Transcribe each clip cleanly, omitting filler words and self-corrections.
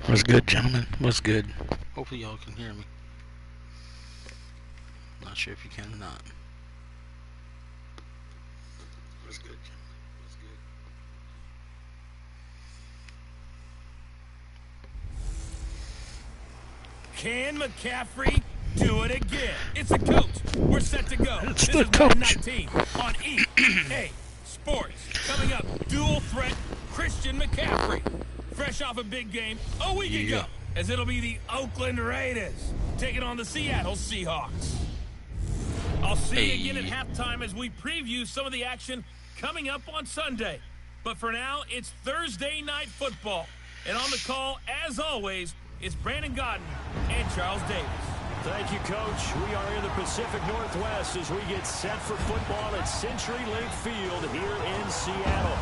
What's good, gentlemen? What's good? Hopefully y'all can hear me. Not sure if you can or not. What's good, gentlemen? What's good? Can McCaffrey do it again? It's the coach. We're set to go. It's this the is coach. Madden 19 on EA Sports. Coming up, dual threat Christian McCaffrey. Fresh off a big game a week ago, as it'll be the Oakland Raiders taking on the Seattle Seahawks. I'll see you again at halftime as we preview some of the action coming up on Sunday. But for now, it's Thursday Night Football. And on the call, as always, it's Brandon Godden and Charles Davis. Thank you, Coach. We are in the Pacific Northwest as we get set for football at CenturyLink Field here in Seattle.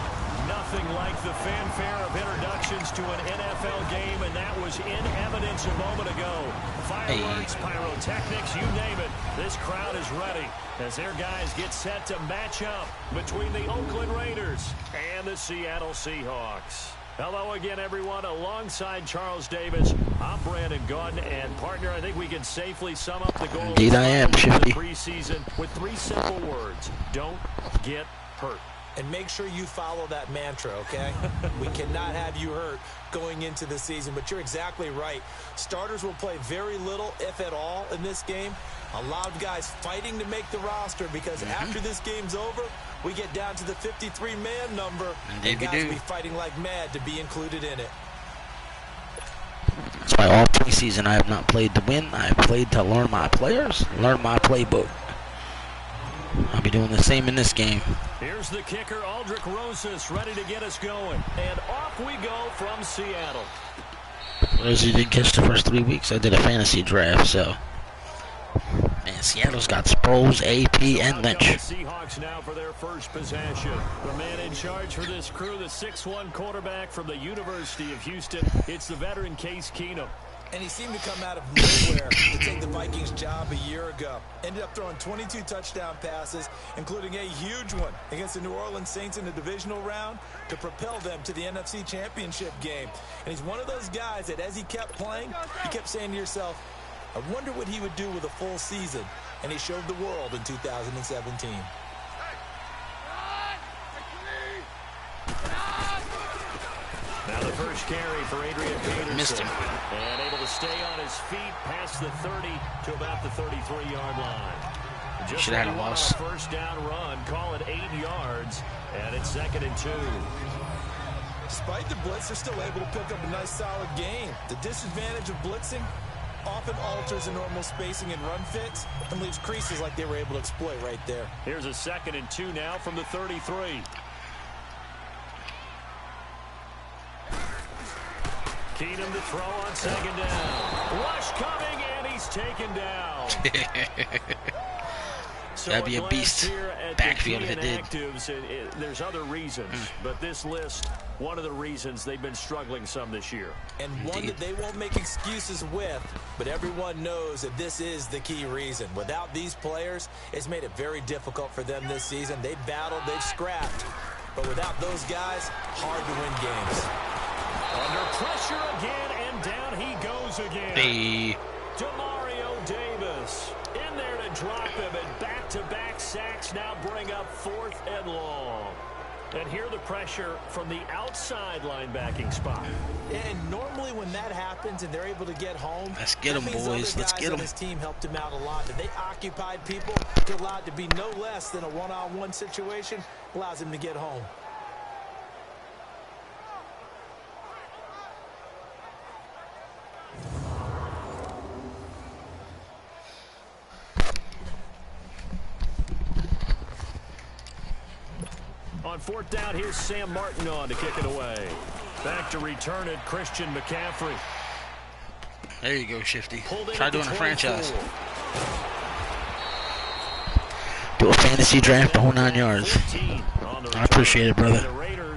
Nothing like the fanfare of introductions to an NFL game, and that was in evidence a moment ago. Fireworks, pyrotechnics, you name it. This crowd is ready as their guys get set to match up between the Oakland Raiders and the Seattle Seahawks. Hello again, everyone. Alongside Charles Davis, I'm Brandon Godden, and partner, I think we can safely sum up the goal of the preseason with 3 simple words: don't get hurt. And make sure you follow that mantra, okay? We cannot have you hurt going into the season, but you're exactly right. Starters will play very little, if at all, in this game. A lot of guys fighting to make the roster because after this game's over, we get down to the 53-man number, and guys will be fighting like mad to be included in it. That's why all preseason I have not played to win. I have played to learn my players, learn my playbook. I'll be doing the same in this game. Here's the kicker, Aldrich Rosas, ready to get us going. And off we go from Seattle. For those who didn't catch the first 3 weeks, I did a fantasy draft, so. Man, Seattle's got Sproles, AP, and Lynch. Seahawks now for their first possession. The man in charge for this crew, the 6'1 quarterback from the University of Houston. It's the veteran Case Keenum. And he seemed to come out of nowhere to take the Vikings job a year ago. Ended up throwing 22 touchdown passes, including a huge one against the New Orleans Saints in the divisional round to propel them to the NFC Championship game. And he's one of those guys that as he kept playing, you kept saying to yourself, I wonder what he would do with a full season. And he showed the world in 2017. Now the first carry for Adrian Peterson. Missed him. And able to stay on his feet past the 30 to about the 33-yard line. Just should have had a loss. First down run, call it 8 yards, and it's 2nd and 2. Despite the blitz, they're still able to pick up a nice solid gain. The disadvantage of blitzing often alters the normal spacing and run fits and leaves creases like they were able to exploit right there. Here's a 2nd and 2 now from the 33. Keenum to throw on 2nd down. Rush coming, and he's taken down. That'd be a beast backfield if it did. There's other reasons, but this list, one of the reasons they've been struggling some this year. And one that they won't make excuses with, but everyone knows that this is the key reason. Without these players, it's made it very difficult for them this season. They've battled, they've scrapped, but without those guys, hard to win games. Under pressure again, and down he goes again. Hey. Demario Davis in there to drop him, and back-to-back sacks now bring up 4th and long. And here the pressure from the outside linebacking spot. And normally when that happens and they're able to get home, let's get them, boys. Let's get them. His team helped him out a lot. That they occupied people to allow it to be no less than a one-on-one situation, allows him to get home. On 4th down, here's Sam Martin on to kick it away. Back to return it, Christian McCaffrey. There you go, Shifty. Try doing a franchise. Do a fantasy draft, the whole 9 yards. I appreciate it, brother.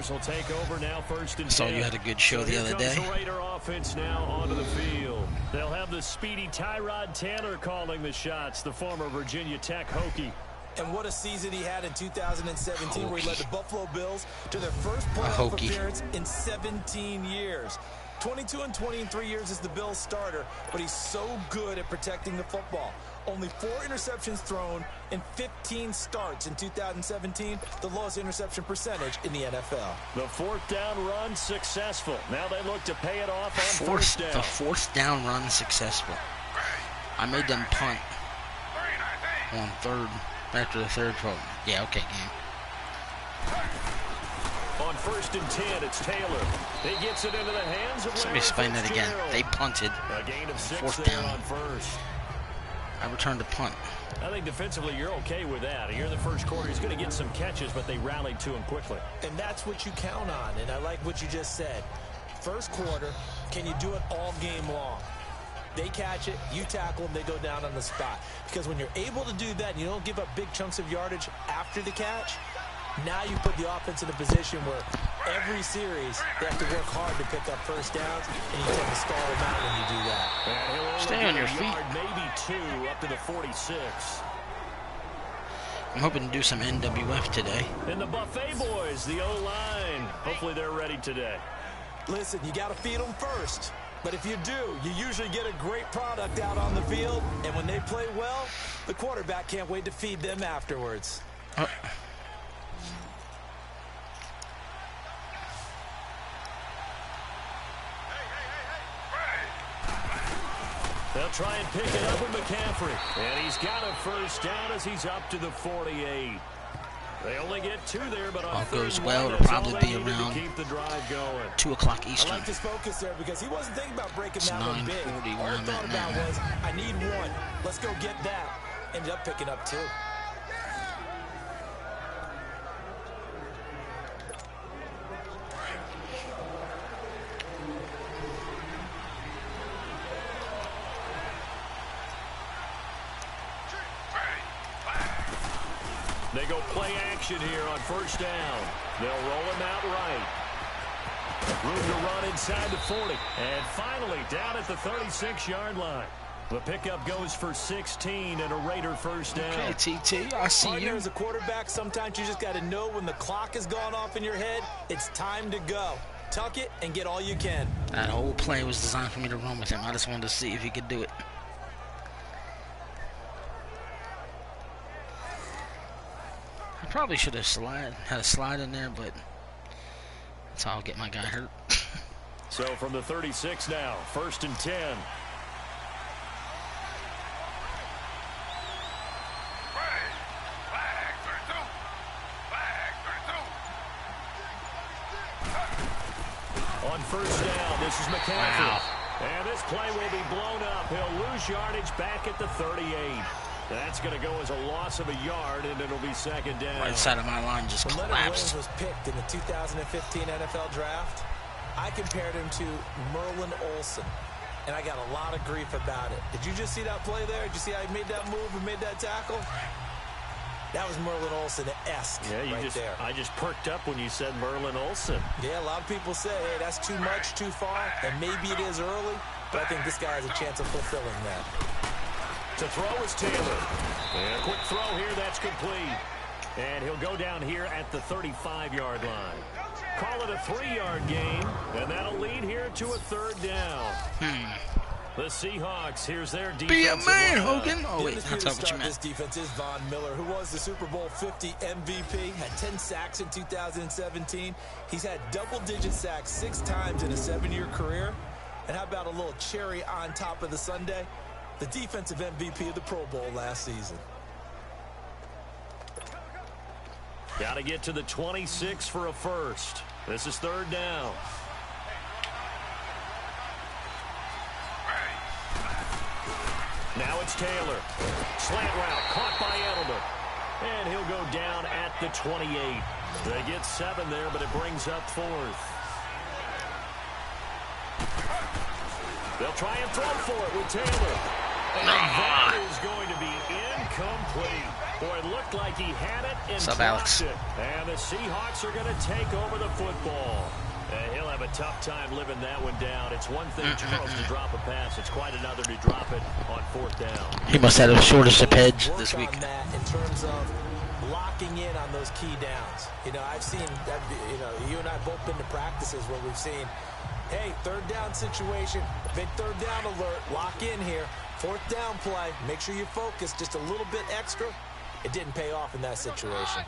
Will take over now, 1st and 10. Saw you had a good show the other day. The Raider offense now onto the field. They'll have the speedy Tyrod Taylor calling the shots, the former Virginia Tech Hokie. And what a season he had in 2017 where he led the Buffalo Bills to their first playoff appearance in 17 years. 22 and 20 in 3 years as the Bills starter, but he's so good at protecting the football. Only 4 interceptions thrown in 15 starts in 2017, the lowest interception percentage in the NFL. The 4th down run successful. Now they look to pay it off on 4th down. The 4th down run successful. I made them punt on 3rd after the 3rd vote. Yeah, okay, game. On 1st and 10, it's Taylor. He gets it into the hands of Let me explain that again. They punted. A gain of 6 4th there down. on 1st. I returned a punt. I think defensively you're okay with that. Here in the 1st quarter, he's going to get some catches, but they rallied to him quickly. And that's what you count on, and I like what you just said. 1st quarter, can you do it all game long? They catch it, you tackle them, they go down on the spot. Because when you're able to do that and you don't give up big chunks of yardage after the catch, now you put the offense in a position where every series they have to work hard to pick up 1st downs, and you tend to stall them out when you do that. Stay on your feet. Maybe 2 up to the 46. I'm hoping to do some NWF today. And the Buffet boys, the O-line. Hopefully they're ready today. Listen, you got to feed them first. But if you do, you usually get a great product out on the field. And when they play well, the quarterback can't wait to feed them afterwards. They'll try and pick it up with McCaffrey. And he's got a 1st down as he's up to the 48. They only get 2 there, but on All 3rd goes and well, 1, it'll that's all probably they be needed around to keep the drive going. 2 o'clock I Eastern. like his focus there because he wasn't thinking about breaking It's that one big. 9:40 All where he I'm thought at about now. was, I need 1. Let's go get that. Ended up picking up 2. They go play action here on 1st down. They'll roll him out right. Room to run inside the 40. And finally down at the 36-yard line. The pickup goes for 16 and a Raider 1st down. Okay, TT, I see Partner, you. as a quarterback, sometimes you just got to know when the clock has gone off in your head, it's time to go. Tuck it and get all you can. That whole play was designed for me to run with him. I just wanted to see if he could do it. I probably should have had a slide in there, but that's how I'll get my guy hurt. So from the 36 now, 1st and 10. On 1st down, this is McCaffrey. Wow. And this play will be blown up. He'll lose yardage back at the 38. That's going to go as a loss of a yard, and it'll be 2nd down. Right side of my line just When Leonard Williams collapsed. was picked in the 2015 NFL Draft, I compared him to Merlin Olsen, and I got a lot of grief about it. Did you just see that play there? Did you see how he made that move and made that tackle? That was Merlin Olsen-esque there. I just perked up when you said Merlin Olsen. Yeah, a lot of people say, hey, that's too much, too far, and maybe it is early, but I think this guy has a chance of fulfilling that. To throw is Taylor. And a quick throw here, that's complete. And he'll go down here at the 35-yard line. Call it a 3-yard gain, and that'll lead here to a 3rd down. The Seahawks, here's their defense. Be a man, Hogan. Oh, wait, that's not what you This meant. defense is Von Miller, who was the Super Bowl 50 MVP, had 10 sacks in 2017. He's had double-digit sacks 6 times in a 7-year career. And how about a little cherry on top of the sundae? The defensive MVP of the Pro Bowl last season. Got to get to the 26 for a 1st. This is 3rd down. Now it's Taylor. Slant route caught by Edelman. And he'll go down at the 28. They get 7 there, but it brings up 4th. They'll try and throw for it with Taylor. And that is going to be incomplete. Boy, it looked like he had it and What's up, dropped Alex? it. And the Seahawks are going to take over the football. And he'll have a tough time living that one down. It's one thing, Charles, to drop a pass. It's quite another to drop it on 4th down. He must have the shortest of heads Work this week. on that in terms of locking in on those key downs. You know, I've seen that, you and I both been to practices where we've seen, hey, third down situation, big third down alert, lock in here, fourth down play, make sure you focus just a little bit extra. It didn't pay off in that situation.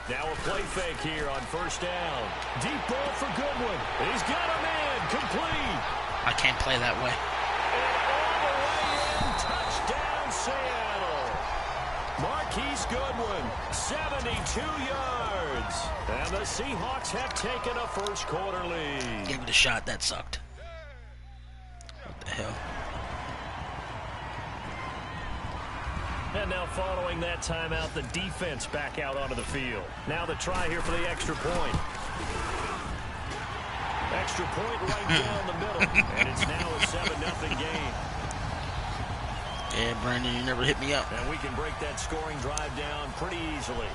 Now a play fake here on first down. Deep ball for Goodwin. He's got a man. Complete. I can't play that way. And all the way in. Touchdown, Seattle. Marquise Goodwin, 72 yards. And the Seahawks have taken a first quarter lead. Give it a shot. That sucked. What the hell? And now following that timeout, the defense back out onto the field. Now the try here for the extra point. Extra point right down the middle. And it's now a 7-0 game. Yeah, Brandon, you never hit me up. And we can break that scoring drive down pretty easily.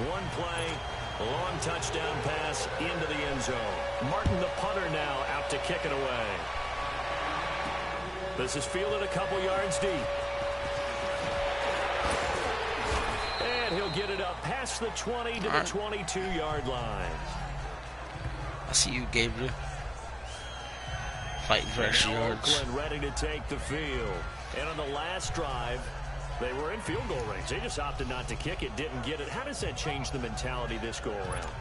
One play, a long touchdown pass into the end zone. Martin, the punter, now out to kick it away. This is fielded a couple yards deep. And he'll get it up past the 20 to the 22-yard line. I see you, Gabriel. Fighting for extra yards. Oakland ready to take the field. And on the last drive, they were in field goal range. They just opted not to kick it, didn't get it. How does that change the mentality this go around?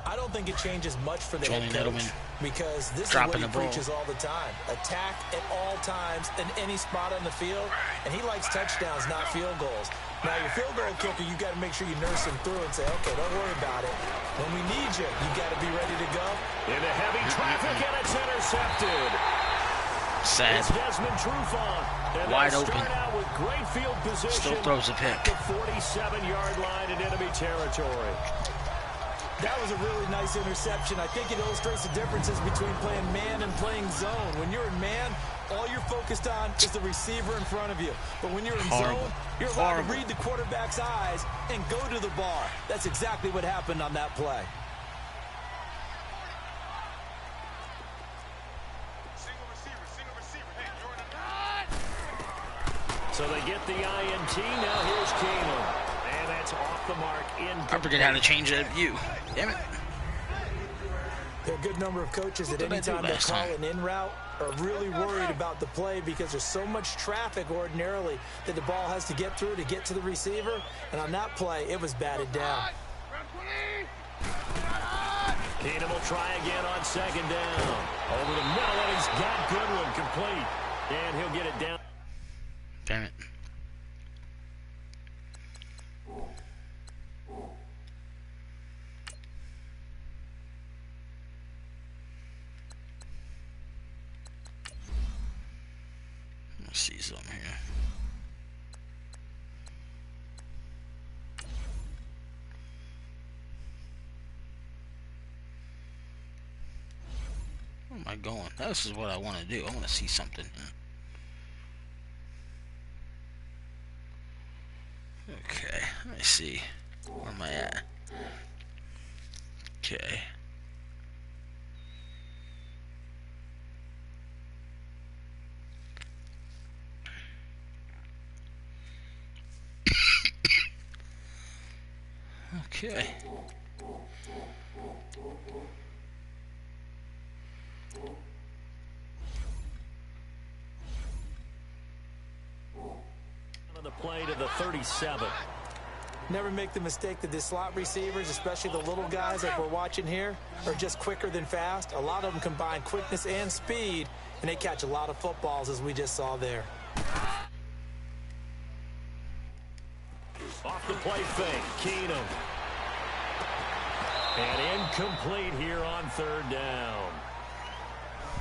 I don't think it changes much for the head coach because this is what he preaches all the time. Attack at all times in any spot on the field, and he likes touchdowns, not field goals. Now, your field goal kicker, you got to make sure you nurse him through and say, okay, don't worry about it. When we need you, you got to be ready to go. Into heavy traffic, and it's intercepted. Sad. It's Desmond Trufant. And wide open. Start out with great field position. Still throws a pick. The 47-yard line in enemy territory. That was a really nice interception. I think it illustrates the differences between playing man and playing zone. When you're in man, all you're focused on is the receiver in front of you. But when you're in zone, you're allowed to read the quarterback's eyes and go to the bar. That's exactly what happened on that play. So they get the INT. Now here's Keenum. And that's off the mark. I forget how to change that view. Damn it. There are a good number of coaches that any time they call an in route are really worried about the play because there's so much traffic ordinarily that the ball has to get through to get to the receiver. And on that play, it was batted down. Keenum will try again on second down. Over the middle, and he's got Goodwin complete. And he'll get it down. Damn it. Let's see something here. Where am I going? This is what I want to do. I want to see something here. Okay, let me see. Where am I at? Okay. Okay. The play to the 37. Never make the mistake that the slot receivers, especially the little guys like we're watching here, are just quicker than fast. A lot of them combine quickness and speed, and they catch a lot of footballs, as we just saw there. Off the play fake, Keenum. And incomplete here on third down.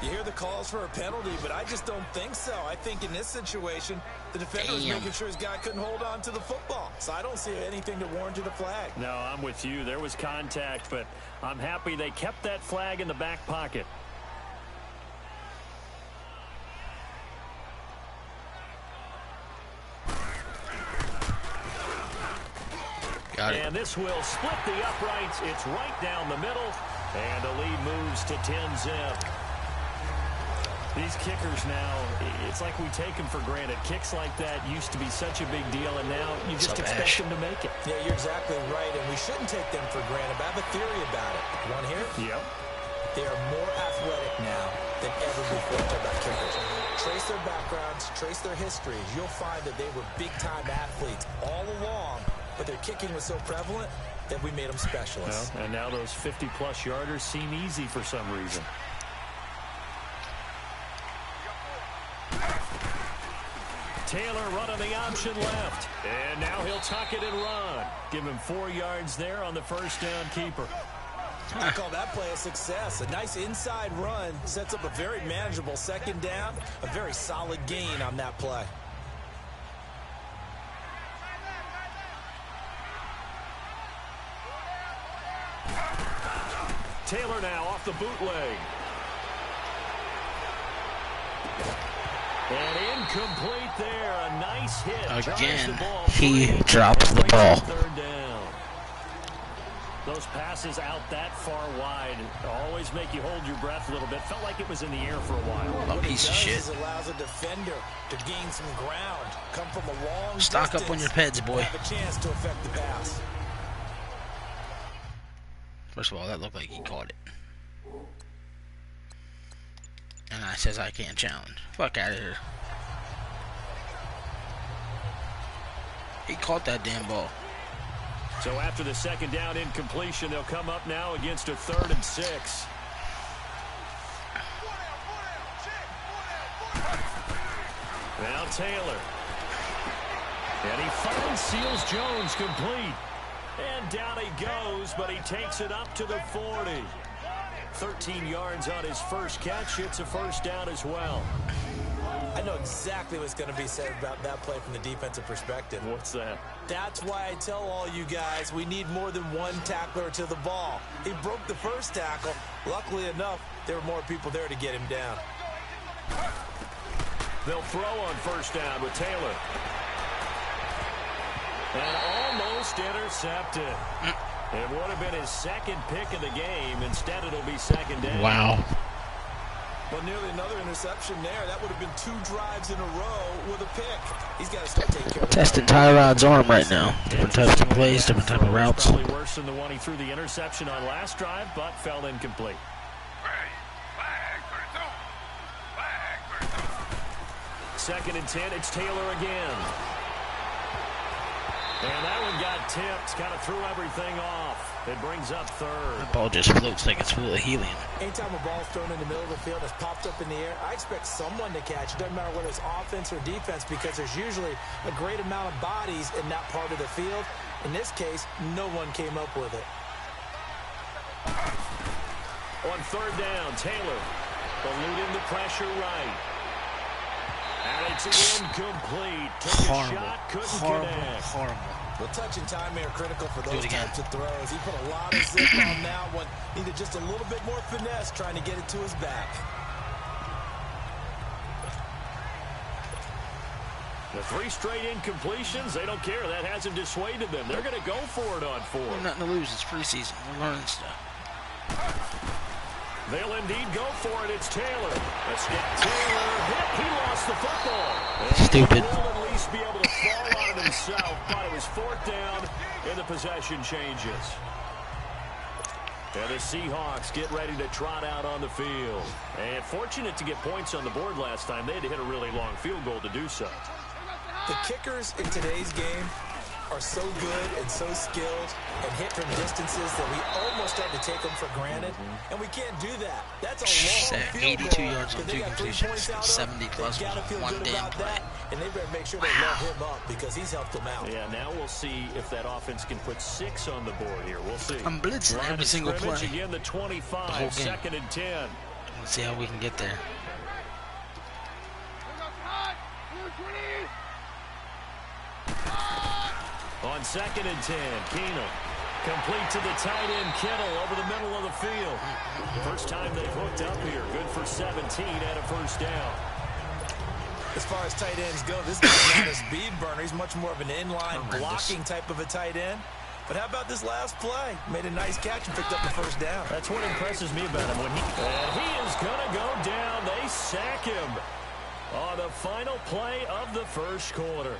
You hear the calls for a penalty, but I just don't think so. I think in this situation, the defender was making sure his guy couldn't hold on to the football. So I don't see anything to warrant a flag. No, I'm with you. There was contact, but I'm happy they kept that flag in the back pocket. Got it. And this will split the uprights. It's right down the middle. And the lead moves to 10-zip. These kickers now, it's like we take them for granted. Kicks like that used to be such a big deal, and now you just expect them to make it. Yeah, you're exactly right, and we shouldn't take them for granted. But I have a theory about it. You want to hear it? Yep. They are more athletic now than ever before. Talk about kickers. Trace their backgrounds, trace their histories. You'll find that they were big-time athletes all along, but their kicking was so prevalent that we made them specialists. Well, and now those 50-plus yarders seem easy for some reason. Taylor running the option left. And now he'll tuck it and run. Give him 4 yards there on the first down keeper. I call that play a success. A nice inside run sets up a very manageable second down. A very solid gain on that play. Taylor now off the bootleg. And incomplete there. A nice hit. Again, he drops the ball. Third down. Those passes out that far wide always make you hold your breath a little bit. Felt like it was in the air for a while. A piece of shit. It allows a defender to gain some ground. Come from a long Stock distance, up on your peds, boy. have a chance to affect the pass. First of all, that looked like he caught it. And I says I can't challenge. Fuck out of here. He caught that damn ball. So after the second down incompletion, they'll come up now against a 3rd and 6. Now Taylor. And he finds Seals Jones complete. And down he goes, but he takes it up to the 40. 13 yards on his first catch. It's a first down as well. I know exactly what's going to be said about that play from the defensive perspective. What's that? That's why I tell all you guys we need more than one tackler to the ball. He broke the first tackle. Luckily enough, there were more people there to get him down. They'll throw on first down with Taylor. And almost intercepted. It would have been his second pick of the game. Instead, it'll be second down. Wow. Well, nearly another interception there. That would have been 2 drives in a row with a pick. He's got to start taking care of it. Testing Tyrod's arm right now. Different types of plays, different type of routes. Probably worse than the one he threw the interception on last drive, but fell incomplete. Second and 10, it's Taylor again. And that one got tipped, kind of threw everything off. It brings up 3rd. That ball just floats like it's full of helium. Anytime a ball's thrown in the middle of the field, it's popped up in the air, I expect someone to catch. It doesn't matter whether it's offense or defense, because there's usually a great amount of bodies in that part of the field. In this case, no one came up with it. On 3rd down, Taylor eluding the pressure right. And it's incomplete. Took a shot, couldn't connect. Horrible. Well, touch and timing are critical for those types of throws. He put a lot of zip on that one. Needed just a little bit more finesse trying to get it to his back. The 3 straight incompletions, they don't care. That hasn't dissuaded them. They're going to go for it on 4. Nothing to lose. It's preseason. We're learning stuff. They'll indeed go for it. It's Taylor. A step Taylor hit. He lost the football. And stupid. He will at least be able to fall on it himself, but it was 4th down, and the possession changes. And the Seahawks get ready to trot out on the field. And fortunate to get points on the board last time. They had to hit a really long field goal to do so. The kickers in today's game are so good and so skilled and hit from distances that we almost start to take them for granted, and we can't do that. That's a long field 82 goal. yards on 2 They got 3 completions, points out of 70 plus They gotta feel one good damn about play. that, and they better make sure they love him up because he's helped them out. Yeah, now we'll see if that offense can put 6 on the board here. We'll see. I'm blitzing Line every of single scrimmage play. Again, the 25, The whole game. 2nd and 10. Let's see how we can get there. On 2nd and 10, Keenum. Complete to the tight end, Kittle, over the middle of the field. First time they've hooked up here. Good for 17 and a first down. As far as tight ends go, this guy's not a speed burner. He's much more of an inline blocking type of a tight end. But how about this last play? Made a nice catch and picked up the first down. That's what impresses me about him. And he is going to go down. They sack him on the final play of the first quarter.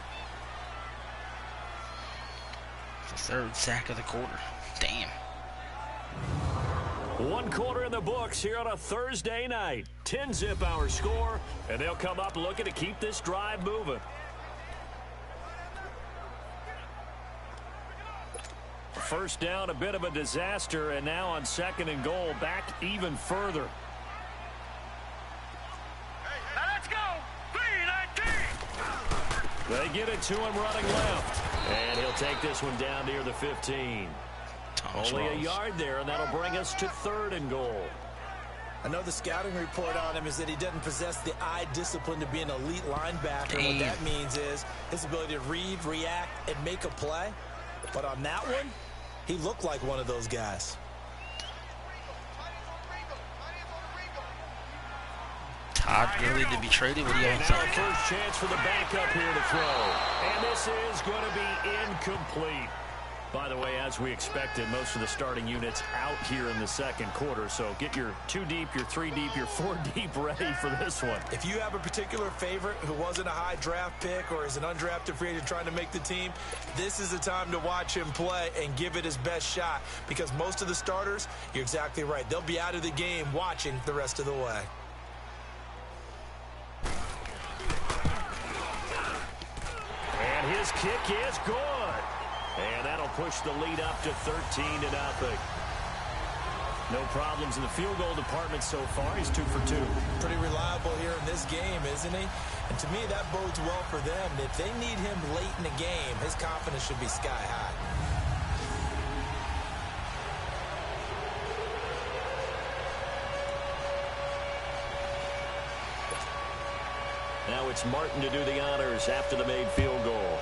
The third sack of the quarter. Damn. One quarter in the books here on a Thursday night. 10-zip our score, and they'll come up looking to keep this drive moving. First down, a bit of a disaster, and now on 2nd and goal, back even further. Now let's go. 3-19. They get it to him running left, and he'll take this one down near the 15. Only a yard there, and that'll bring us to 3rd and goal. I know the scouting report on him is that he doesn't possess the eye discipline to be an elite linebacker. What that means is his ability to read, react, and make a play. But on that one, he looked like one of those guys. Todd Gurley to be traded. What do you all think? First chance for the backup here to throw. And this is going to be incomplete. By the way, as we expected, most of the starting units out here in the second quarter. So get your 2 deep, your 3 deep, your 4 deep ready for this one. If you have a particular favorite who wasn't a high draft pick or is an undrafted free agent trying to make the team, this is the time to watch him play and give it his best shot. Because most of the starters, you're exactly right, they'll be out of the game watching the rest of the way. And his kick is good. And that'll push the lead up to 13-0. No problems in the field goal department so far. He's 2 for 2. Pretty reliable here in this game, isn't he? And to me, that bodes well for them. If they need him late in the game, his confidence should be sky high. Now it's Martin to do the honors after the made field goal.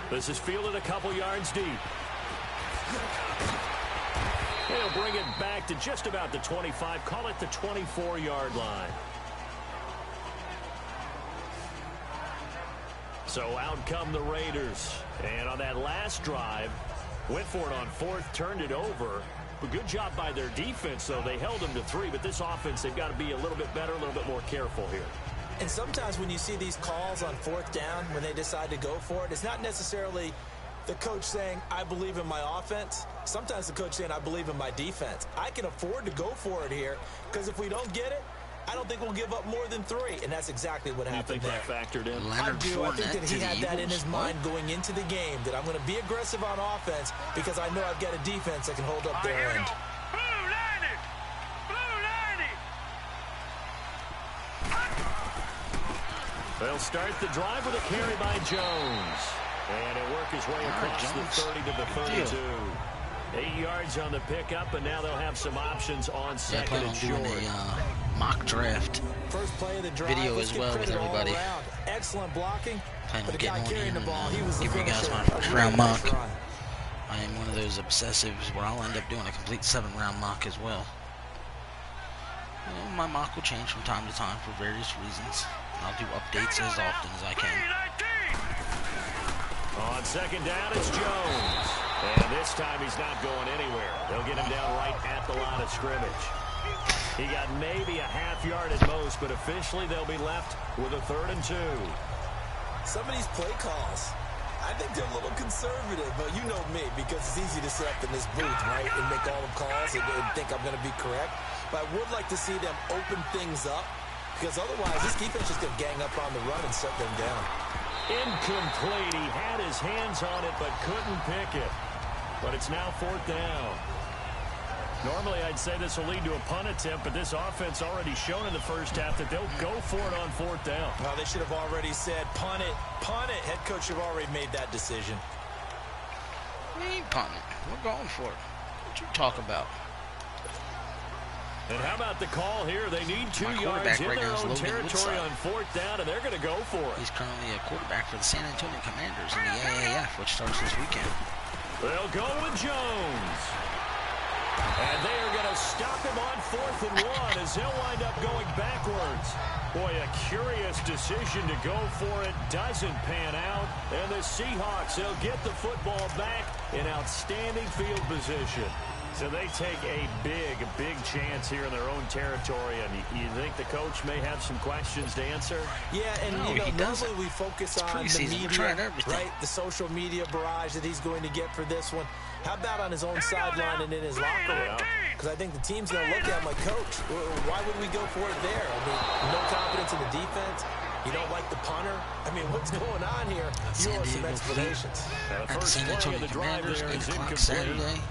This is fielded a couple yards deep. He'll bring it back to just about the 25. Call it the 24-yard line. So out come the Raiders. And on that last drive, went for it on 4th, turned it over. A good job by their defense, though. They held them to 3, but this offense, they've got to be a little bit better, a little bit more careful here. And sometimes when you see these calls on 4th down, when they decide to go for it, it's not necessarily the coach saying, I believe in my offense. Sometimes the coach saying, I believe in my defense. I can afford to go for it here because if we don't get it, I don't think we'll give up more than 3. And that's exactly what happened there. You think that factored in? I do. I think that he had that in his mind going into the game, that I'm going to be aggressive on offense because I know I've got a defense that can hold up their end. They'll start the drive with a carry by Jones. And it'll work his way across the 30 to the 32. 8 yards on the pickup, and now they'll have some options on 2nd and short. A mock draft First play of the drive, video as well with everybody. Excellent blocking. Planning But on the guy getting on carrying in the ball, he and was the give you guys finisher. my first round mock. I am one of those obsessives where I'll end up doing a complete 7-round mock as well. My mock will change from time to time for various reasons. I'll do updates as often as I can. On 2nd down, it's Jones. And this time he's not going anywhere. They'll get him down right at the line of scrimmage. He got maybe a half yard at most, but officially they'll be left with a 3rd and 2. Some of these play calls, I think they're a little conservative, but you know me, because it's easy to sit up in this booth, right, and make all the calls and think I'm going to be correct. But I would like to see them open things up, because otherwise this defense is going to gang up on the run and shut them down. Incomplete. He had his hands on it, but couldn't pick it. But it's now 4th down. Normally, I'd say this will lead to a punt attempt, but this offense already shown in the first half that they'll go for it on 4th down. Well, they should have already said, punt it, punt it. Head coach should have already made that decision. We ain't punting. We're going for it. What you talk about? And how about the call here? They need 2 yards in their own territory on 4th down, and they're going to go for it. He's currently a quarterback for the San Antonio Commanders in the AAF, which starts this weekend. They'll go with Jones. And they are going to stop him on 4th and 1 as he'll wind up going backwards. Boy, a curious decision to go for it. Doesn't pan out. And the Seahawks, they'll get the football back in outstanding field position. So they take a big chance here in their own territory. And you think the coach may have some questions to answer? Yeah, and normally we focus on the media, right? The social media barrage that he's going to get for this one. How about on his own sideline and in his locker room? Because I think the team's going to look at him like, Coach, why would we go for it there? I mean, no confidence in the defense. You don't like the punter? I mean, what's going on here? You owe some explanations. The first play of the drive there is incomplete. Saturday.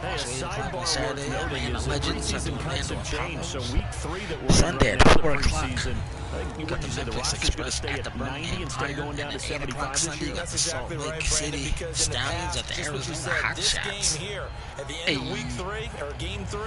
Hey, a sidebar Saturday, worth noting is the preseason cuts have changed. So week 3 that we're Sunday in at right now, 4 the o'clock. preseason, I think you said the roster's going to stay at 90 instead of going down to 75 this year. That's exactly right, Brandon, because in the past, just what you said, this game here, at the end of week 3, or game 3,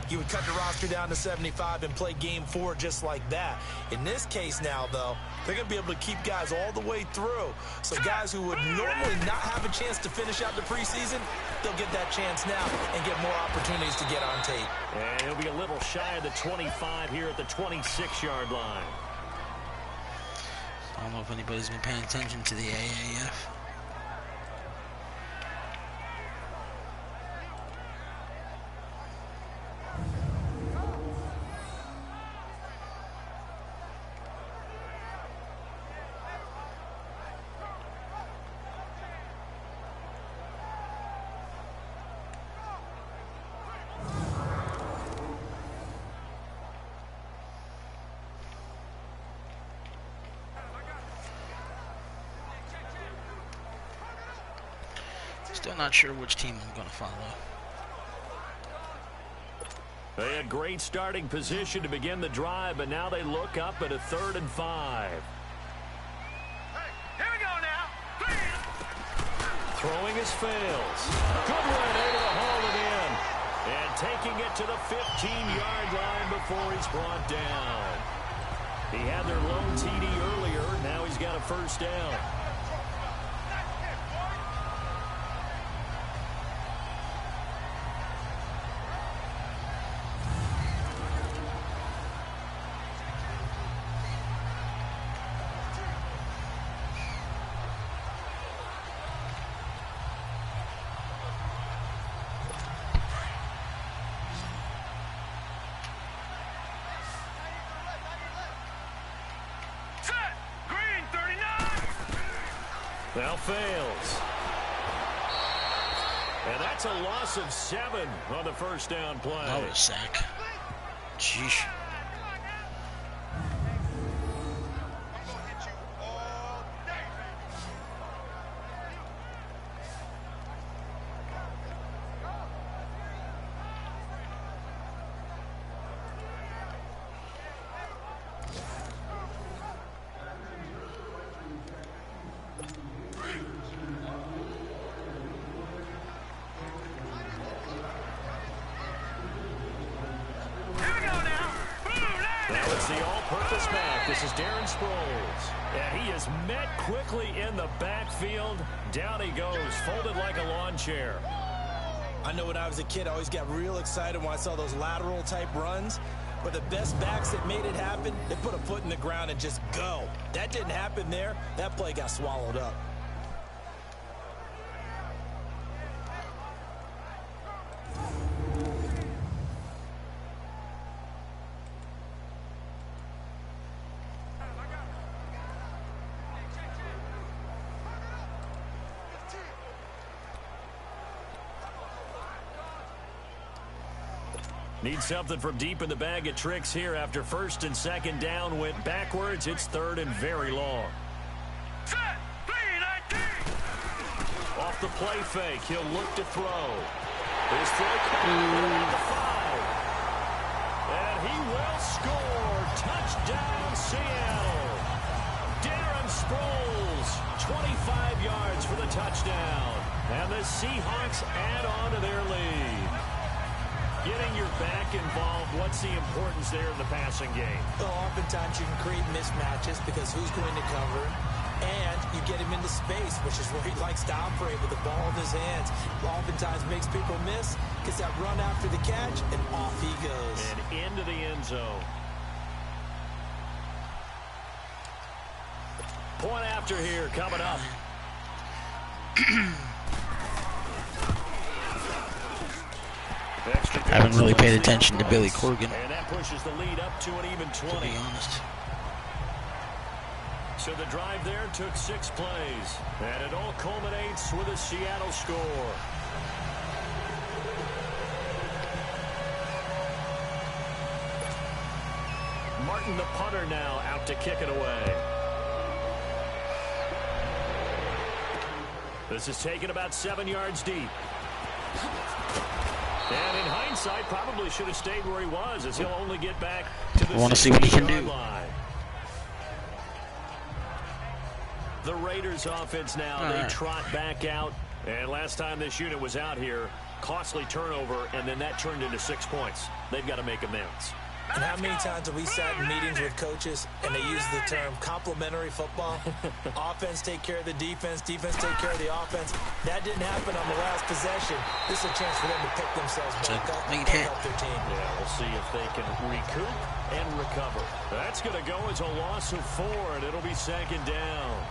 you would cut the roster down to 75 and play game 4 just like that. In this case now, though, they're going to be able to keep guys all the way through. So guys who would normally not have a chance to finish out the preseason, they'll get that chance now and get more opportunities to get on tape. And he'll be a little shy of the 25 here at the 26-yard line. I don't know if anybody's been paying attention to the AAF. Still not sure which team I'm going to follow. They had great starting position to begin the drive, but now they look up at a 3rd and 5. Hey, here we go now. Throwing his fails. Good one, able to haul it in. And taking it to the 15-yard line before he's brought down. He had their lone TD earlier. Now he's got a first down. Now fails. And that's a loss of 7 on the first down play. That was a sack. Sheesh. Quickly in the backfield. Down he goes, folded like a lawn chair. I know when I was a kid, I always got real excited when I saw those lateral type runs. But the best backs that made it happen, they put a foot in the ground and just go. That didn't happen there. That play got swallowed up. Need something from deep in the bag of tricks here after 1st and 2nd down went backwards. It's 3rd and very long. Set, 3-19. Off the play fake, he'll look to throw. His throw coming at the 5. And he will score. Touchdown, Seattle. Darren Sproles, 25 yards for the touchdown. And the Seahawks add on to their lead. Getting your back involved, what's the importance there in the passing game? Well, oftentimes you can create mismatches because who's going to cover? and you get him into space, which is where he likes to operate with the ball in his hands. Oftentimes makes people miss, gets that run after the catch, and off he goes. And into the end zone. Point after here coming up. I haven't really paid attention to Billy Corgan, And that pushes the lead up to an even 20. to be honest. So the drive there took 6 plays. And it all culminates with a Seattle score. Martin, the punter, now out to kick it away. This is taken about 7 yards deep. And in hindsight, probably should have stayed where he was, as he'll only get back to the 60-yard line. The Raiders offense now, they trot back out. And last time this unit was out here, costly turnover, and then that turned into 6 points. They've got to make amends. And how many times have we sat in meetings with coaches and they use the term complementary football? Offense take care of the defense, defense take care of the offense. That didn't happen on the last possession. This is a chance for them to pick themselves back up and help their team. Yeah, we'll see if they can recoup and recover. That's going to go as a loss of 4, and it'll be 2nd down.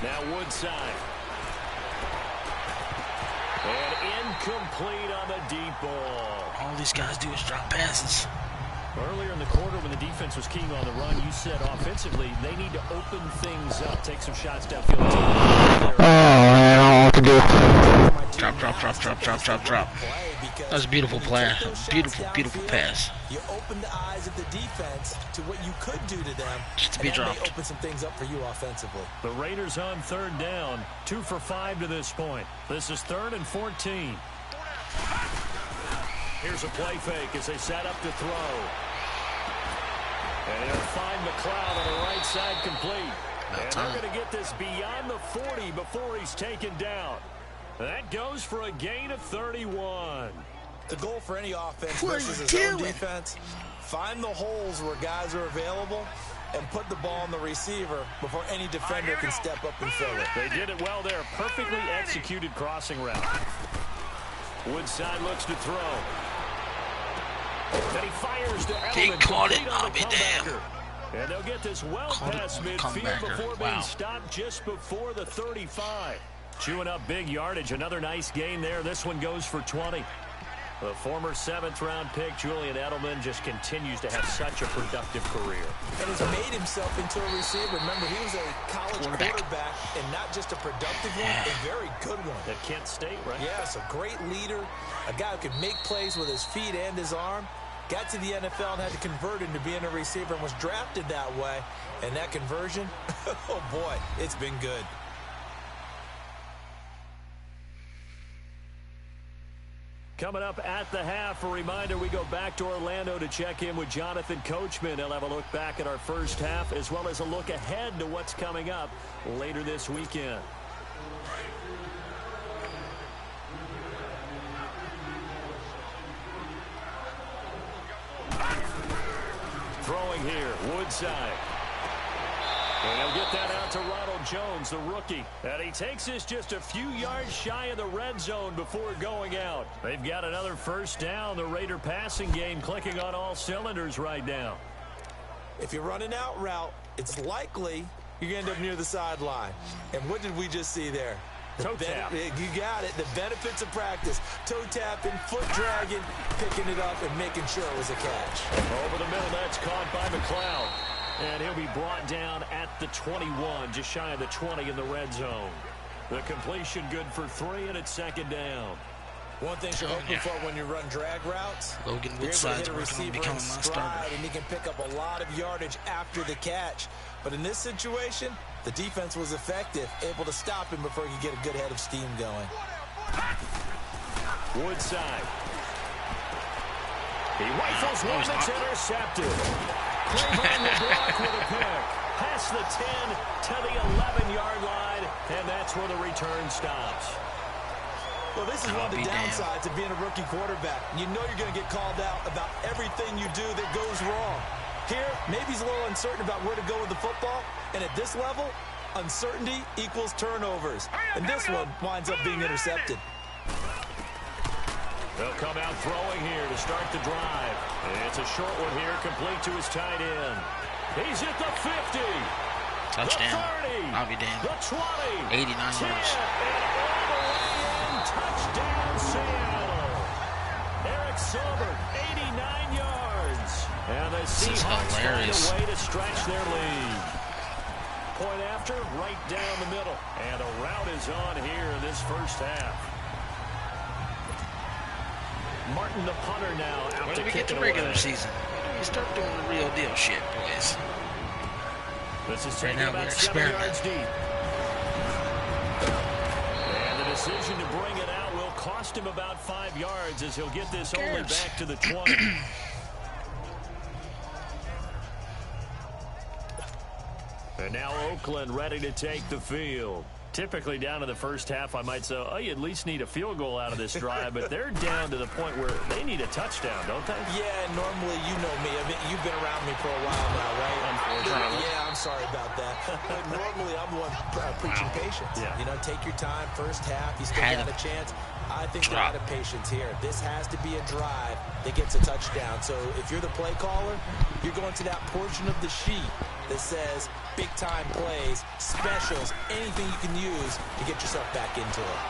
Now Woodside. And incomplete on the deep ball. All these guys do is drop passes. Earlier in the quarter when the defense was keying on the run, you said offensively they need to open things up, take some shots downfield. Oh, man, I don't know what to do. Drop. That was a beautiful play. Beautiful pass. You open the eyes of the defense to what you could do to them. Just to be dropped. They open some things up for you offensively. The Raiders on 3rd down, 2 for 5 to this point. This is 3rd and 14. Here's a play fake as they set up to throw. And he'll find McLeod on the right side complete. And they're going to get this beyond the 40 before he's taken down. That goes for a gain of 31. The goal for any offense versus its own defense, find the holes where guys are available and put the ball on the receiver before any defender can step up and fill it. They did it well there. Perfectly executed crossing route. Woodside looks to throw. Then he fires to Edelman. He caught it. I'll be damned. And they'll get this well past midfield before being stopped just before the 35. Chewing up big yardage. Another nice gain there. This one goes for 20. The former 7th-round pick, Julian Edelman, just continues to have such a productive career. And has made himself into a receiver. Remember, he was a college quarterback, and not just a productive one, a very good one. At Kent State, right? Yes, a great leader, a guy who could make plays with his feet and his arm. Got to the NFL and had to convert into being a receiver and was drafted that way. And that conversion, oh boy, it's been good. Coming up at the half, a reminder, we go back to Orlando to check in with Jonathan Coachman. He'll have a look back at our first half as well as a look ahead to what's coming up later this weekend. Throwing here, Woodside. And he'll get that out to Ronald Jones, the rookie. And he takes this just a few yards shy of the red zone before going out. They've got another first down. The Raider passing game clicking on all cylinders right now. If you're running out route, it's likely you're going to end up near the sideline. And what did we just see there? Toe tap. You got it. The benefits of practice. Toe tapping, foot dragging, picking it up, and making sure it was a catch. Over the middle, that's caught by McLeod. And he'll be brought down at the 21, just shy of the 20 in the red zone. The completion good for 3, and it's 2nd down. One thing you're hoping for when you run drag routes, Logan you're able to hit Woodside's a working on receiver becoming in my stride, starter. and he can pick up a lot of yardage after the catch. But in this situation, the defense was effective, able to stop him before he could get a good head of steam going. Woodside. He rifles one that's intercepted. Cleveland will block with a pick. Past the 10 to the 11-yard line, and that's where the return stops. Well, this is one of the downsides of being a rookie quarterback. You know you're going to get called out about everything you do that goes wrong. Here, maybe he's a little uncertain about where to go with the football, and at this level, uncertainty equals turnovers. And this one winds up being intercepted. They'll come out throwing here to start the drive. And it's a short one here, complete to his tight end. He's at the 50. Touchdown. The 30. I'll be damned. The 20. 89 yards. Touchdown, Seattle. Eric Silver, 89 yards. And the Seahawks find a way to stretch their lead. Point after, right down the middle. And a route is on here in this first half. Martin, the punter, now out to kick it away. When we get to regular season, we start doing the real deal shit, boys. This is taking about 7 yards deep. And the decision to bring it out will cost him about 5 yards as he'll get this only back to the 20. And now Oakland ready to take the field. Typically down in the first half, I might say, oh, you at least need a field goal out of this drive, but they're down to the point where they need a touchdown, don't they? Yeah, normally, you know me. I mean, you've been around me for a while now, right? Unfortunately. Yeah, I'm sorry about that. But normally, I'm the one preaching patience. Yeah. You know, take your time. First half, you still got a chance. I think they're out of patience here. This has to be a drive that gets a touchdown. So if you're the play caller, you're going to that portion of the sheet that says big-time plays, specials, anything you can use to get yourself back into it.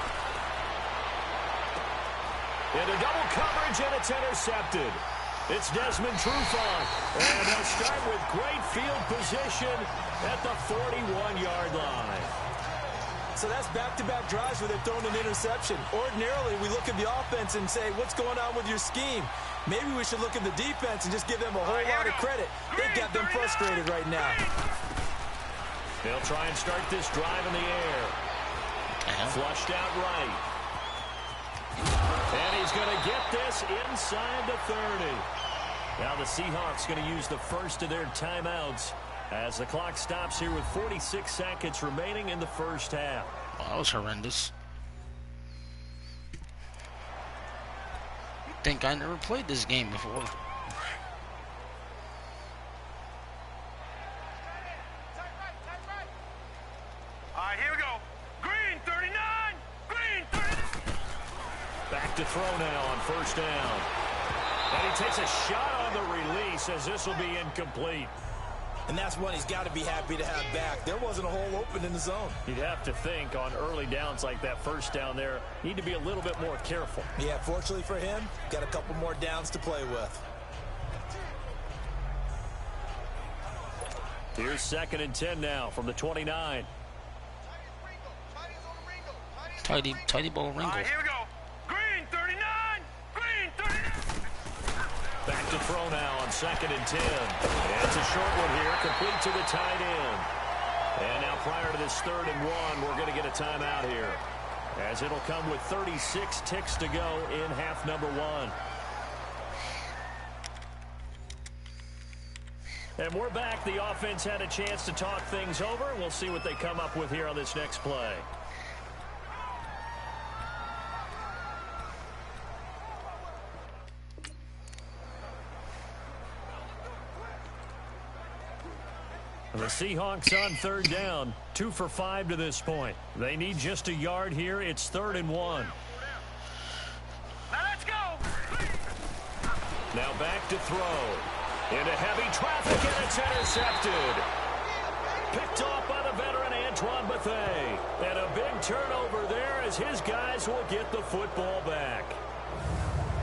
Into double coverage, and it's intercepted. It's Desmond Trufant. And they'll start with great field position at the 41-yard line. So that's back-to-back drives where they've thrown an interception. Ordinarily, we look at the offense and say, what's going on with your scheme? Maybe we should look at the defense and just give them a whole lot of credit. They've got them frustrated right now. They'll try and start this drive in the air. Flushed out right. And he's going to get this inside the 30. Now the Seahawks going to use the first of their timeouts as the clock stops here with 46 seconds remaining in the first half. Well, that was horrendous. You'd think I never played this game before. Alright, here we go. Green 39! Green 39! Back to throw now on first down. And he takes a shot on the release as this will be incomplete. And that's one he's got to be happy to have back. There wasn't a hole open in the zone. You'd have to think on early downs like that first down there, need to be a little bit more careful. Yeah, fortunately for him, got a couple more downs to play with. Here's 2nd and 10 now from the 29. Tidy ball Ringo. Alright, here we go. Green 39! Green 39! Back to throw now on 2nd and 10. And it's a short one here, complete to the tight end. And now prior to this 3rd and 1, we're going to get a timeout here, as it'll come with 36 ticks to go in half number 1. And we're back. The offense had a chance to talk things over. We'll see what they come up with here on this next play. The Seahawks on 3rd down, 2 for 5 to this point. They need just a yard here. It's 3rd and 1. Now let's go! Now back to throw. Into heavy traffic, and it's intercepted. Picked off by the veteran Antoine Bethea. And a big turnover there as his guys will get the football back.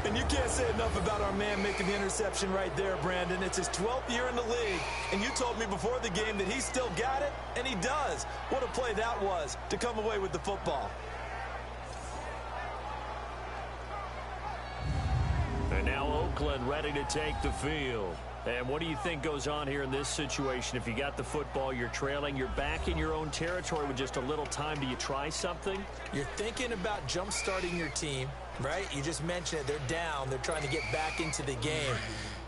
And you can't say enough about our man making the interception right there, Brandon. It's his 12th year in the league, and you told me before the game that he still got it, and he does. What a play that was to come away with the football. And now Oakland ready to take the field. And what do you think goes on here in this situation? If you got the football, you're trailing, you're back in your own territory with just a little time. Do you try something? You're thinking about jump-starting your team. Right? You just mentioned it. They're down. They're trying to get back into the game.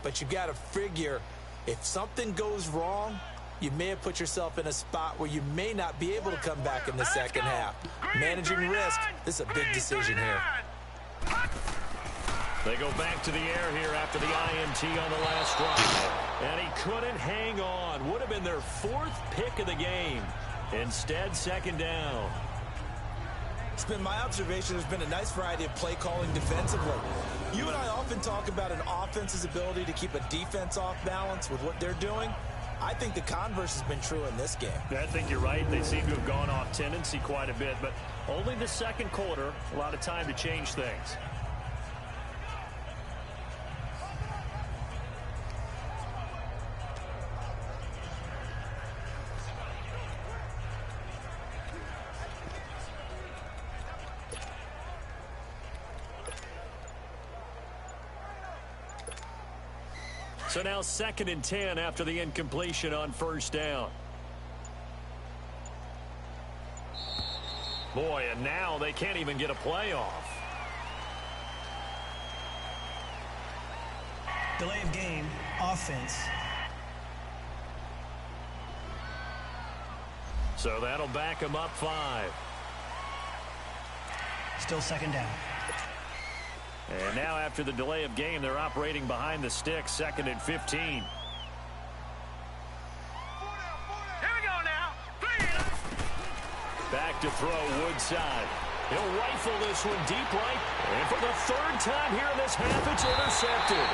But you got to figure, if something goes wrong, you may have put yourself in a spot where you may not be able to come back in the second half. Managing risk, this is a big decision here. They go back to the air here after the INT on the last drive. And he couldn't hang on. Would have been their 4th pick of the game. Instead, second down. It's been my observation there's been a nice variety of play calling defensively. You and I often talk about an offense's ability to keep a defense off balance with what they're doing. I think the converse has been true in this game. I think you're right. They seem to have gone off tendency quite a bit, but only the second quarter, a lot of time to change things. So now 2nd and 10 after the incompletion on first down. Boy, and now they can't even get a play off. Delay of game, offense. So that'll back them up 5. Still second down. And now after the delay of game, they're operating behind the sticks, 2nd and 15. Here we go now. Back to throw, Woodside. He'll rifle this one deep right. And for the 3rd time here in this half, it's intercepted.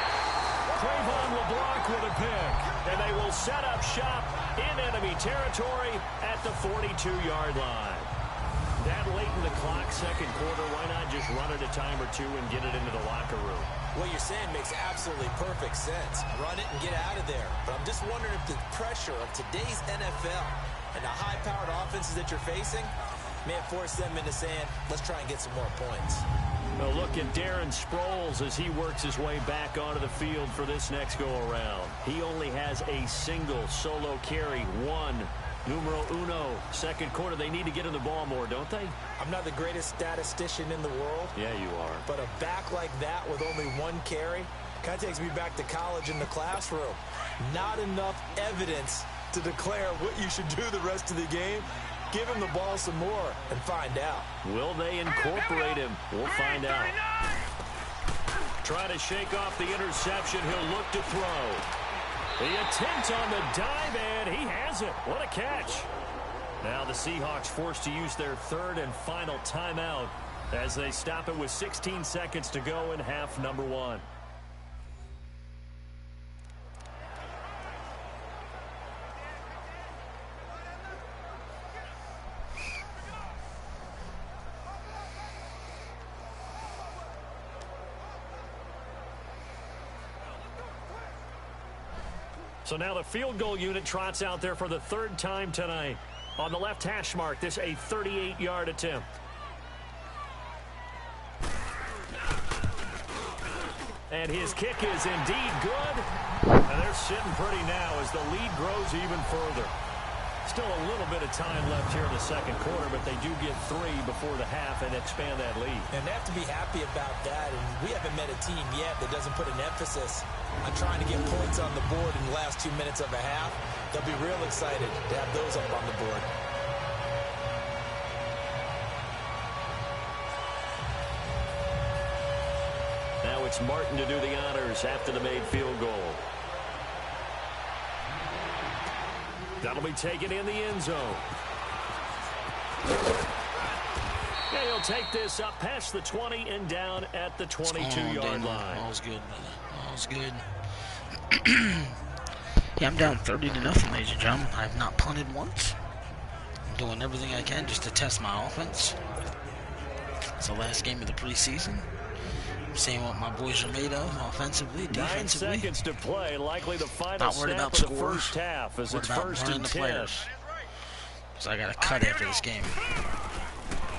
Trayvon LeBlanc with a pick. And they will set up shop in enemy territory at the 42-yard line. That late in the clock, second quarter, why not just run it a time or two and get it into the locker room? What you're saying makes absolutely perfect sense. Run it and get out of there. But I'm just wondering if the pressure of today's NFL and the high-powered offenses that you're facing may have forced them into saying, let's try and get some more points. Well, look at Darren Sproles as he works his way back onto the field for this next go-around. He only has a single solo carry, 1. Numero uno, second quarter. They need to get in the ball more, don't they? I'm not the greatest statistician in the world. Yeah, you are. But a back like that with only 1 carry kind of takes me back to college in the classroom. Not enough evidence to declare what you should do the rest of the game. Give him the ball some more and find out. Will they incorporate him? We'll find out. Try to shake off the interception. He'll look to throw. The attempt on the dive, and he has it. What a catch. Now the Seahawks forced to use their 3rd and final timeout as they stop it with 16 seconds to go in half number 1. So now the field goal unit trots out there for the 3rd time tonight. On the left hash mark, this a 38-yard attempt. And his kick is indeed good. And they're sitting pretty now as the lead grows even further. Still a little bit of time left here in the second quarter, but they do get 3 before the half and expand that lead. And they have to be happy about that. And we haven't met a team yet that doesn't put an emphasis on trying to get points on the board in the last 2 minutes of a half. They'll be real excited to have those up on the board. Now it's Martin to do the honors after the made field goal. That'll be taken in the end zone. Yeah, he'll take this up past the 20 and down at the 22-yard line. All's good, brother. All's good. Yeah, I'm down 30-0, ladies and gentlemen. I have not punted once. I'm doing everything I can just to test my offense. It's the last game of the preseason. I'm seeing what my boys are made of offensively, defensively. 9 seconds to play. Likely the final Not worried snap about of the scores. first half as it's Worried about 1st and the 10. players. So I got to cut after this game.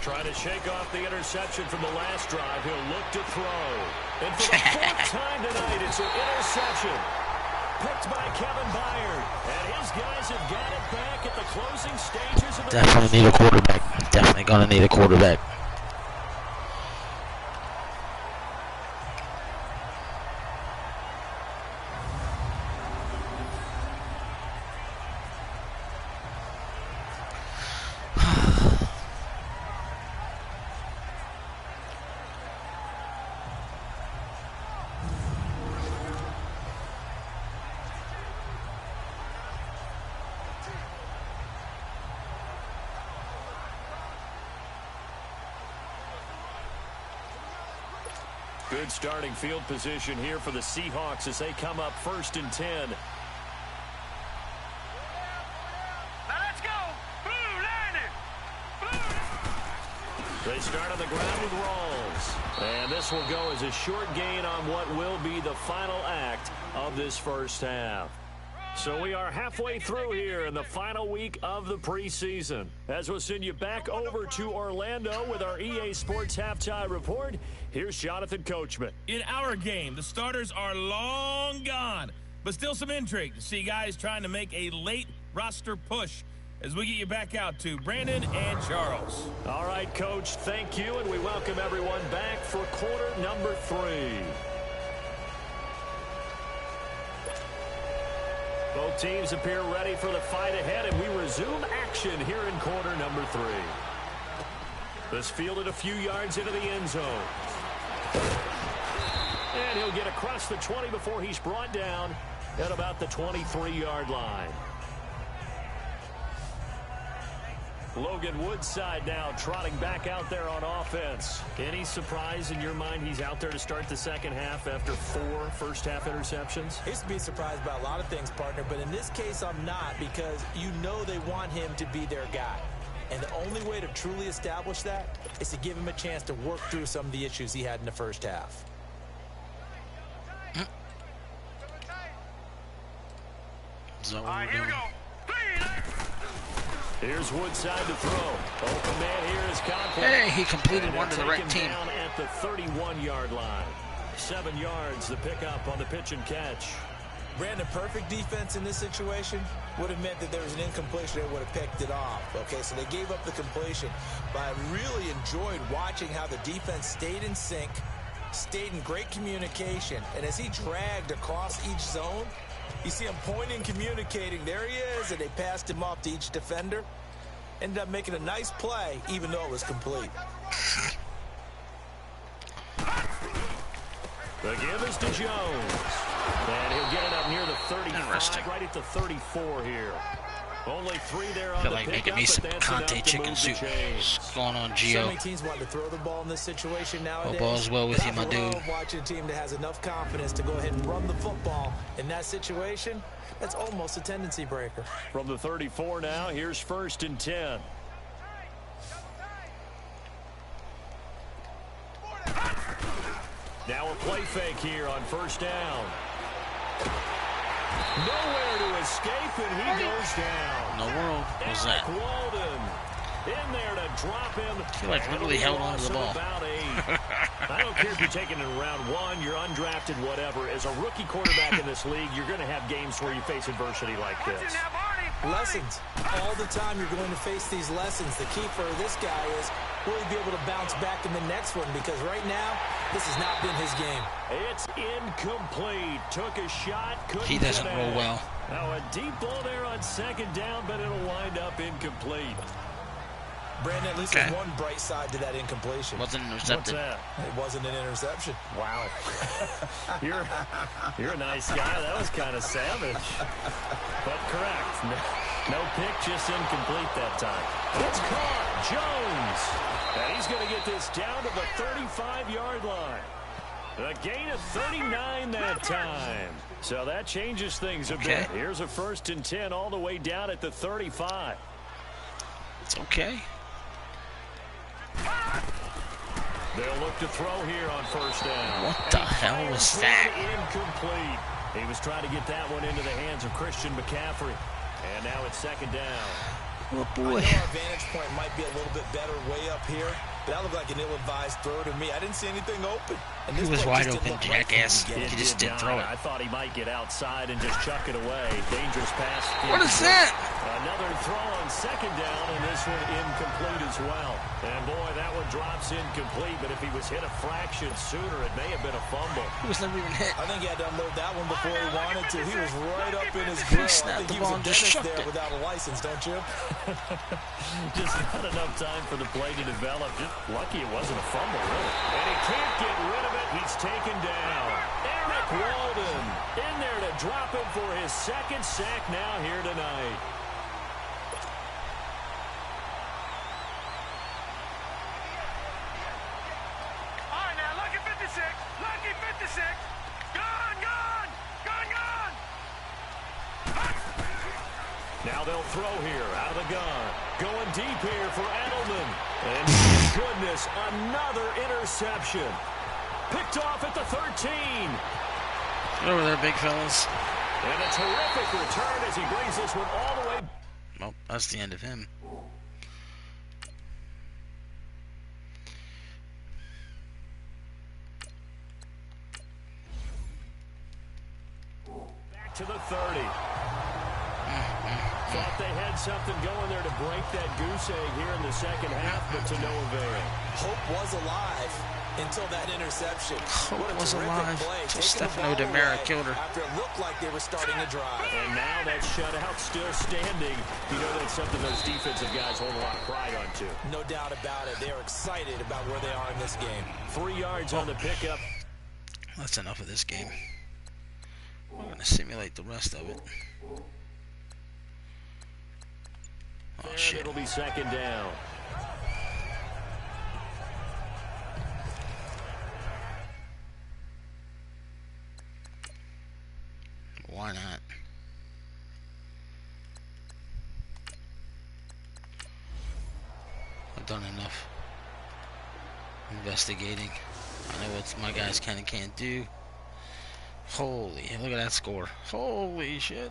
Trying to shake off the interception from the last drive. He'll look to throw. And for the 4th time tonight, it's an interception. Picked by Kevin Byard. And his guys have got it back at the closing stages of the Definitely need a quarterback. Definitely going to need a quarterback. Good starting field position here for the Seahawks as they come up 1st and 10. Now let's go. Blue Lightning. They start on the ground with Rawls. And this will go as a short gain on what will be the final act of this first half. So we are halfway through here in the final week of the preseason. As we'll send you back over to Orlando with our EA Sports Halftime Report, here's Jonathan Coachman. In our game, the starters are long gone, but still some intrigue to see guys trying to make a late roster push as we get you back out to Brandon and Charles. All right, Coach, thank you, and we welcome everyone back for quarter number 3. Both teams appear ready for the fight ahead, and we resume action here in quarter number 3. This fielded a few yards into the end zone. And he'll get across the 20 before he's brought down at about the 23-yard line. Logan Woodside now trotting back out there on offense. Any surprise in your mind he's out there to start the second half after 4 first-half interceptions? I used to be surprised by a lot of things, partner, but in this case I'm not, because you know they want him to be their guy. And the only way to truly establish that is to give him a chance to work through some of the issues he had in the first half. So All right, here we go. Here's Woodside to throw. Open man here is Conklin. Hey, he completed one to the right Taken team. down at the 31-yard line. 7 yards, the pickup on the pitch and catch. Brandon, perfect defense in this situation would have meant that there was an incompletion that would have picked it off. Okay, so they gave up the completion. But I really enjoyed watching how the defense stayed in sync, stayed in great communication, and as he dragged across each zone, you see him pointing, communicating. There he is, and they passed him off to each defender. Ended up making a nice play, even though it was complete. The give is to Jones. And he'll get it up near the 35, right at the 34 here. Only 3 there on I feel the like pickup, making me some but that's Conte enough to chicken move soup. the chains. What's going on, So Gio? many teams want to throw the ball in this situation nowadays. Hope all's well with you, my dude. I love watching a team that has enough confidence to go ahead and run the football. In that situation, that's almost a tendency breaker. From the 34 now, here's 1st and 10. Now a play fake here on 1st down. Nowhere to escape, and he goes down. In the world was that? Eric Walden in there to drop him. I feel like we really held on to the ball. About 8. I don't care if you're taking it in round 1, you're undrafted, whatever. As a rookie quarterback in this league, you're going to have games where you face adversity like this. Lessons. All the time you're going to face these lessons. The key for this guy is will he be able to bounce back in the next one? Because right now, this has not been his game. It's incomplete. Took a shot. Couldn't He doesn't connect. roll well. Now a deep ball there on 2nd down, but it'll wind up incomplete. Brandon, at least Okay. there's one bright side to that incompletion. Wasn't What's intercepted. that? It wasn't an interception. Wow. You're a nice guy. That was kind of savage. But correct. No pick, just incomplete that time. It's caught. Jones. And he's going to get this down to the 35-yard line. A gain of 39 that time. So that changes things a bit. Here's a 1st and 10 all the way down at the 35. It's okay. They'll look to throw here on 1st down. What the hell was that? Incomplete. He was trying to get that one into the hands of Christian McCaffrey. And now it's 2nd down. Oh, I boy. know our vantage point might be a little bit better way up here, but that looked like an ill-advised throw to me. I didn't see anything open. And He this was play wide just didn't open, look right from the jackass. beginning. He just did didn't not. throw it. I thought he might get outside and just chuck it away. Dangerous pass. What is that? Another throw on 2nd down, and this one incomplete as well. And boy, that one drops incomplete, but if he was hit a fraction sooner, it may have been a fumble. He was never even hit. I think he had to unload that one before he wanted to. He was right up in his grill. I snapped think he the was ball a and just dentist chucked there it. without a license, don't you? Just not enough time for the play to develop. Just lucky it wasn't a fumble, really. And he can't get rid of it. He's taken down. Eric Walden in there to drop him for his 2nd sack now here tonight. All right, now look at 56. Look Now they'll throw here out of the gun. Going deep here for Edelman. And goodness, another interception. Picked off at the 13. Get over there, big fellas. And a terrific return as he brings this one all the way. Well, that's the end of him. Back to the 30. Thought they had something going there to break that goose egg here in the second half, but to no avail. Hope was alive until that interception. Hope What a was terrific alive. play, Just taking the Stefano ball DiMera away killed her. after it looked like they were starting a drive. And now that shutout still standing. You know that's something those defensive guys hold a lot of pride on, too. No doubt about it. They are excited about where they are in this game. 3 yards on the pickup. That's enough of this game. We're going to simulate the rest of it. Oh, And shit. it'll be second down. Why not? I've done enough investigating. I know what my guys can and can't do. Holy, look at that score. Holy shit.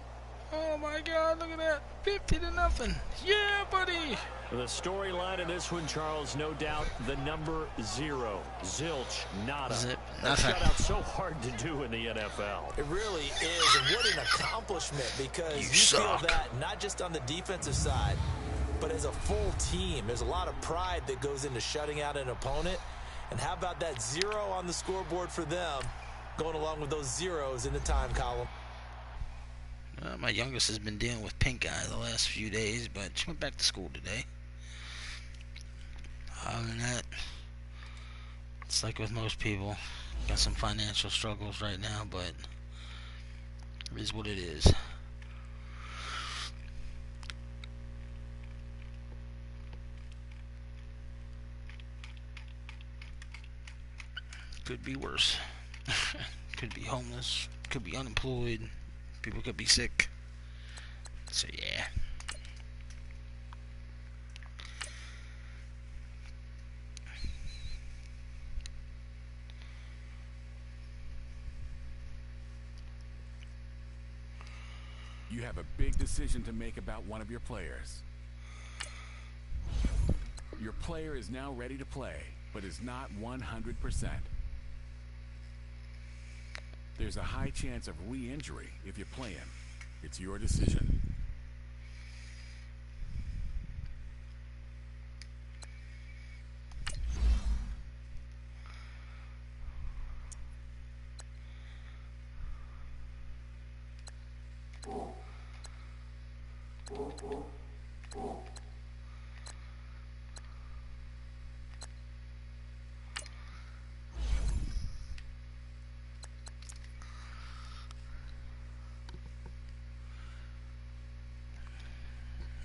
Oh my god, look at that. 50-0. Yeah, buddy. The storyline in this one, Charles, no doubt the number 0. Zilch, nada. Zip, A nothing. shutout so hard to do in the NFL. It really is, and what an accomplishment, because You you suck. feel that not just on the defensive side, but as a full team. There's a lot of pride that goes into shutting out an opponent, and how about that 0 on the scoreboard for them, going along with those zeros in the time column. My youngest has been dealing with pink eye the last few days, but she went back to school today. Other than that, it's like with most people. Got some financial struggles right now, but it is what it is. Could be worse. Could be homeless. Could be unemployed. People could be sick. So yeah. You have a big decision to make about one of your players. Your player is now ready to play, but is not 100%. There's a high chance of re-injury if you play him. It's your decision.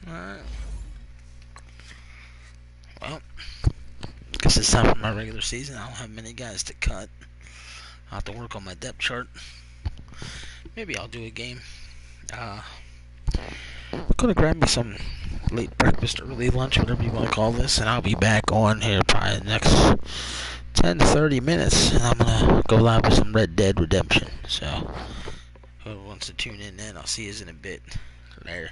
Alright. Well, guess it's time for my regular season. I don't have many guys to cut. I'll have to work on my depth chart. Maybe I'll do a game. Gonna grab me some late breakfast, early lunch, whatever you want to call this, and I'll be back on here probably the next 10 to 30 minutes, and I'm gonna go live with some Red Dead Redemption. So, whoever wants to tune in then, I'll see you in a bit. Later.